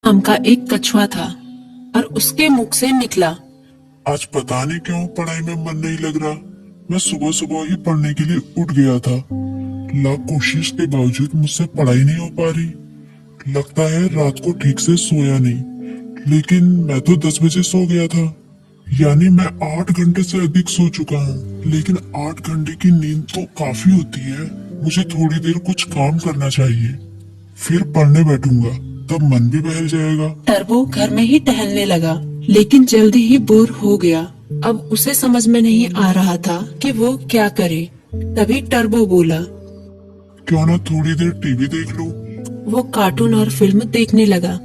नाम का एक कछुआ था और उसके मुख से निकला, आज पता नहीं क्यों पढ़ाई में मन नहीं लग रहा। मैं सुबह सुबह ही पढ़ने के लिए उठ गया था। लाख कोशिश के बावजूद मुझसे पढ़ाई नहीं हो पा रही। लगता है रात को ठीक से सोया नहीं। लेकिन मैं तो 10 बजे सो गया था, यानी मैं 8 घंटे से अधिक सो चुका हूँ। लेकिन 8 घंटे की नींद तो काफी होती है। मुझे थोड़ी देर कुछ काम करना चाहिए, फिर पढ़ने बैठूंगा, तब मन भी बहल जाएगा। टर्बो घर में ही टहलने लगा, लेकिन जल्दी ही बोर हो गया। अब उसे समझ में नहीं आ रहा था कि वो क्या करे। तभी टर्बो बोला, क्यों ना थोड़ी देर टीवी देख लूं। वो कार्टून और फिल्म देखने लगा,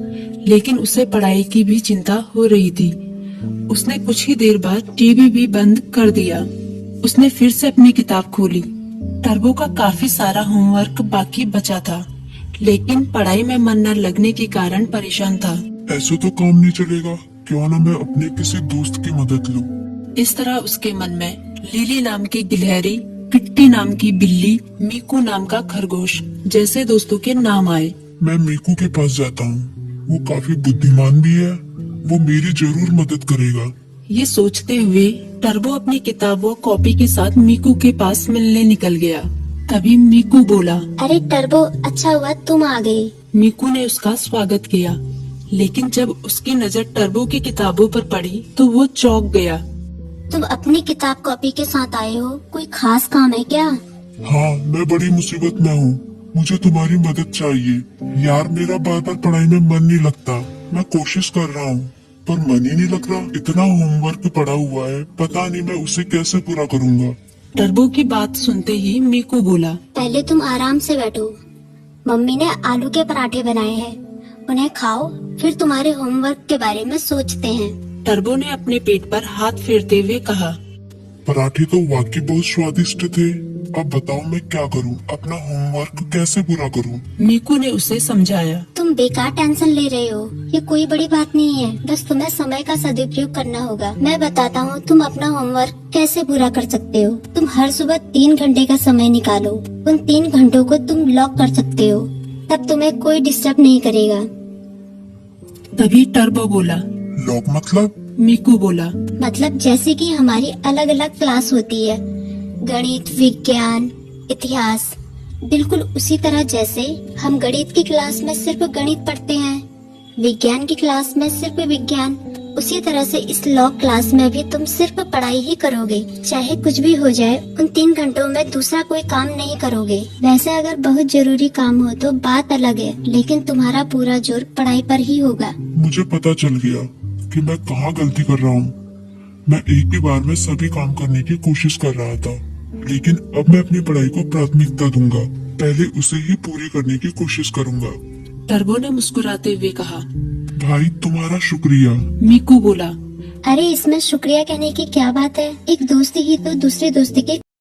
लेकिन उसे पढ़ाई की भी चिंता हो रही थी। उसने कुछ ही देर बाद टीवी भी बंद कर दिया। उसने फिर से अपनी किताब खोली। टर्बो का काफी सारा होमवर्क बाकी बचा था, लेकिन पढ़ाई में मन न लगने के कारण परेशान था। ऐसे तो काम नहीं चलेगा, क्यों ना मैं अपने किसी दोस्त की मदद लूं। इस तरह उसके मन में लिली नाम की गिलहरी, किट्टी नाम की बिल्ली, मीकू नाम का खरगोश जैसे दोस्तों के नाम आए। मैं मीकू के पास जाता हूँ, वो काफी बुद्धिमान भी है, वो मेरी जरूर मदद करेगा। ये सोचते हुए टर्बो अपनी किताब व कॉपी के साथ मीकू के पास मिलने निकल गया। तभी मीकू बोला, अरे टर्बो, अच्छा हुआ तुम आ गए। मीकू ने उसका स्वागत किया, लेकिन जब उसकी नजर टर्बो की किताबों पर पड़ी तो वो चौंक गया। तुम अपनी किताब कॉपी के साथ आए हो, कोई खास काम है क्या? हाँ, मैं बड़ी मुसीबत में हूँ, मुझे तुम्हारी मदद चाहिए। यार, मेरा बार बार पढ़ाई में मन नहीं लगता। मैं कोशिश कर रहा हूँ, पर मन ही नहीं लग रहा। इतना होमवर्क पड़ा हुआ है, पता नहीं मैं उसे कैसे पूरा करूँगा। टर्बो की बात सुनते ही मीकू बोला, पहले तुम आराम से बैठो। मम्मी ने आलू के पराठे बनाए हैं, उन्हें खाओ, फिर तुम्हारे होमवर्क के बारे में सोचते हैं। टर्बो ने अपने पेट पर हाथ फेरते हुए कहा, पराठे तो वाकई बहुत स्वादिष्ट थे। अब बताओ मैं क्या करूँ, अपना होमवर्क कैसे पूरा करूँ। मीकू ने उसे समझाया, तुम बेकार टेंशन ले रहे हो, ये कोई बड़ी बात नहीं है, बस तुम्हें समय का सदुपयोग करना होगा। मैं बताता हूँ तुम अपना होमवर्क कैसे पूरा कर सकते हो। तुम हर सुबह 3 घंटे का समय निकालो, उन 3 घंटों को तुम लॉक कर सकते हो, तब तुम्हें कोई डिस्टर्ब नहीं करेगा। तभी टर्बो बोला, लॉक मतलब? मीकू बोला, मतलब जैसे कि हमारी अलग अलग क्लास होती है, गणित, विज्ञान, इतिहास, बिल्कुल उसी तरह जैसे हम गणित की क्लास में सिर्फ गणित पढ़ते हैं, विज्ञान की क्लास में सिर्फ विज्ञान, उसी तरह से इस लॉ क्लास में भी तुम सिर्फ पढ़ाई ही करोगे। चाहे कुछ भी हो जाए, उन 3 घंटों में दूसरा कोई काम नहीं करोगे। वैसे अगर बहुत जरूरी काम हो तो बात अलग है, लेकिन तुम्हारा पूरा जोर पढ़ाई पर ही होगा। मुझे पता चल गया कि मैं कहाँ गलती कर रहा हूँ। मैं एक ही बार में सभी काम करने की कोशिश कर रहा था, लेकिन अब मैं अपनी पढ़ाई को प्राथमिकता दूंगा। पहले उसे ही पूरी करने की कोशिश करूंगा। टर्बो ने मुस्कुराते हुए कहा। भाई, तुम्हारा शुक्रिया। मीकू बोला, अरे इसमें शुक्रिया कहने की क्या बात है, एक दोस्त ही तो दूसरे दोस्त के